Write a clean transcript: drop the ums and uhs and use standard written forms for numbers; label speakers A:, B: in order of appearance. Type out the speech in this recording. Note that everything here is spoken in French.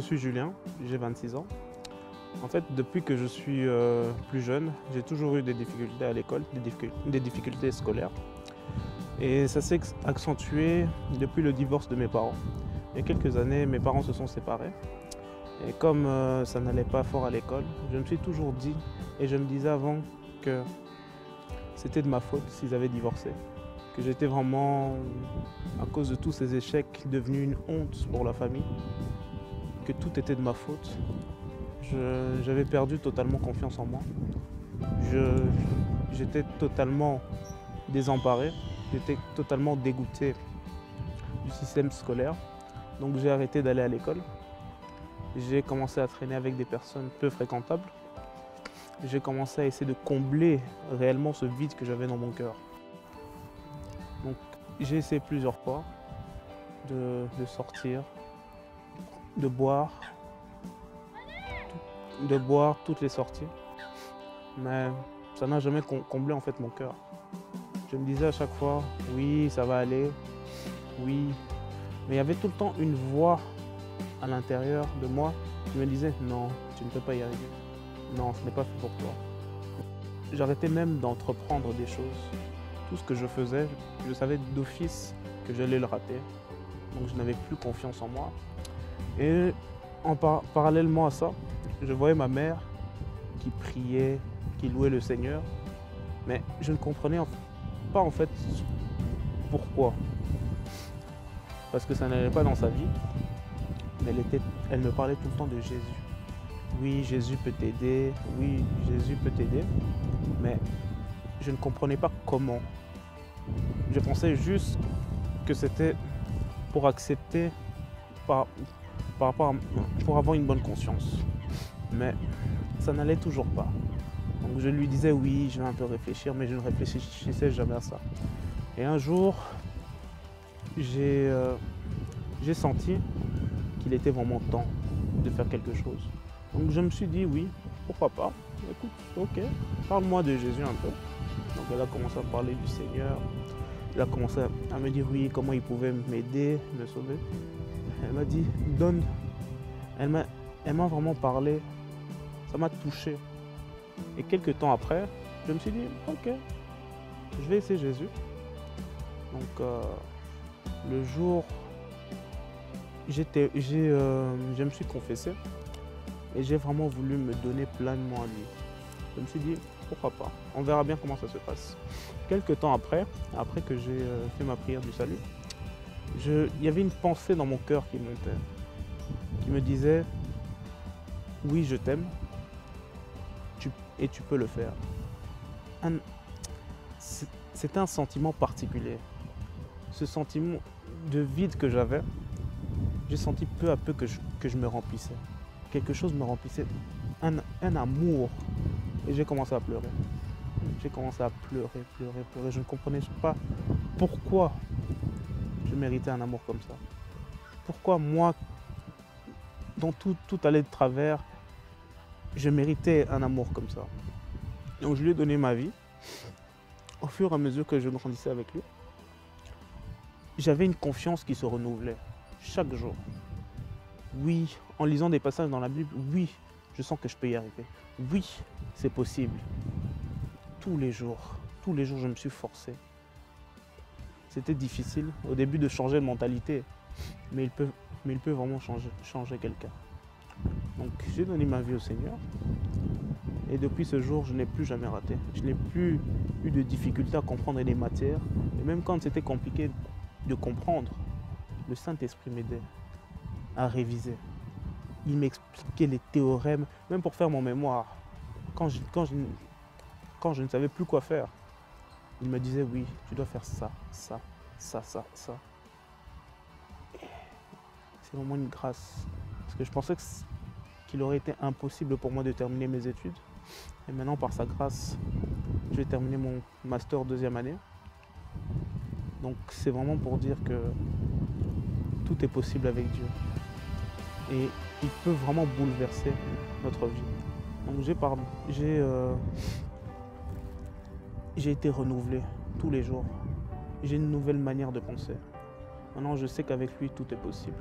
A: suis Julien, j'ai 26 ans. En fait, depuis que je suis plus jeune, j'ai toujours eu des difficultés à l'école, des difficultés scolaires. Et ça s'est accentué depuis le divorce de mes parents. Il y a quelques années, mes parents se sont séparés. Et comme ça n'allait pas fort à l'école, je me suis toujours dit, et je me disais avant que c'était de ma faute s'ils avaient divorcé. Que j'étais vraiment, à cause de tous ces échecs, devenu une honte pour la famille. Que tout était de ma faute. J'avais perdu totalement confiance en moi. J'étais totalement désemparé. J'étais totalement dégoûté du système scolaire. Donc j'ai arrêté d'aller à l'école. J'ai commencé à traîner avec des personnes peu fréquentables. J'ai commencé à essayer de combler réellement ce vide que j'avais dans mon cœur. Donc j'ai essayé plusieurs fois de sortir, de boire toutes les sorties. Mais ça n'a jamais comblé en fait mon cœur. Je me disais à chaque fois, oui, ça va aller, oui. Mais il y avait tout le temps une voix à l'intérieur de moi qui me disait, non, tu ne peux pas y arriver. Non, ce n'est pas fait pour toi. J'arrêtais même d'entreprendre des choses. Tout ce que je faisais, je savais d'office que j'allais le rater. Donc je n'avais plus confiance en moi. Et parallèlement à ça, je voyais ma mère qui priait, qui louait le Seigneur. Mais je ne comprenais pas en fait pourquoi. Parce que ça n'allait pas dans sa vie. Mais elle me parlait tout le temps de Jésus. Oui, Jésus peut t'aider. Oui, Jésus peut t'aider. Mais je ne comprenais pas comment. Je pensais juste que c'était pour accepter, pour avoir une bonne conscience. Mais ça n'allait toujours pas. Donc je lui disais oui, je vais un peu réfléchir, mais je ne réfléchissais jamais à ça. Et un jour, j'ai senti qu'il était vraiment temps de faire quelque chose. Donc je me suis dit oui, pourquoi pas. Écoute, ok, parle-moi de Jésus un peu. Donc elle a commencé à parler du Seigneur. Elle a commencé à me dire oui, comment il pouvait m'aider, me sauver. Elle m'a dit, donne. Elle m'a vraiment parlé. Ça m'a touché. Et quelques temps après, je me suis dit, ok, je vais essayer Jésus. Donc le jour, je me suis confessé et j'ai vraiment voulu me donner pleinement à lui. Je me suis dit, pourquoi pas, on verra bien comment ça se passe. Quelques temps après que j'ai fait ma prière du salut, il y avait une pensée dans mon cœur qui montait, qui me disait, oui, je t'aime, et tu peux le faire. C'était un sentiment particulier. Ce sentiment de vide que j'avais, j'ai senti peu à peu que je me remplissais. Quelque chose me remplissait, un amour. Et j'ai commencé à pleurer. J'ai commencé à pleurer. Je ne comprenais pas pourquoi je méritais un amour comme ça. Pourquoi moi, dont tout allait de travers, je méritais un amour comme ça. Donc je lui ai donné ma vie. Au fur et à mesure que je grandissais avec lui, j'avais une confiance qui se renouvelait chaque jour. Oui, en lisant des passages dans la Bible, oui, je sens que je peux y arriver. Oui, c'est possible. Tous les jours, je me suis forcé. C'était difficile au début de changer de mentalité, mais il peut vraiment changer quelqu'un. Donc j'ai donné ma vie au Seigneur et depuis ce jour, je n'ai plus jamais raté. Je n'ai plus eu de difficulté à comprendre les matières. Et même quand c'était compliqué de comprendre, le Saint-Esprit m'aidait à réviser. Il m'expliquait les théorèmes, même pour faire mon mémoire. Quand je ne savais plus quoi faire, il me disait oui, tu dois faire ça. C'est vraiment une grâce. Parce que je pensais qu'il aurait été impossible pour moi de terminer mes études. Et maintenant, par sa grâce, je vais terminer mon master 2e année. Donc c'est vraiment pour dire que tout est possible avec Dieu. Et il peut vraiment bouleverser notre vie. Donc j'ai été renouvelé tous les jours. J'ai une nouvelle manière de penser. Maintenant, je sais qu'avec lui, tout est possible.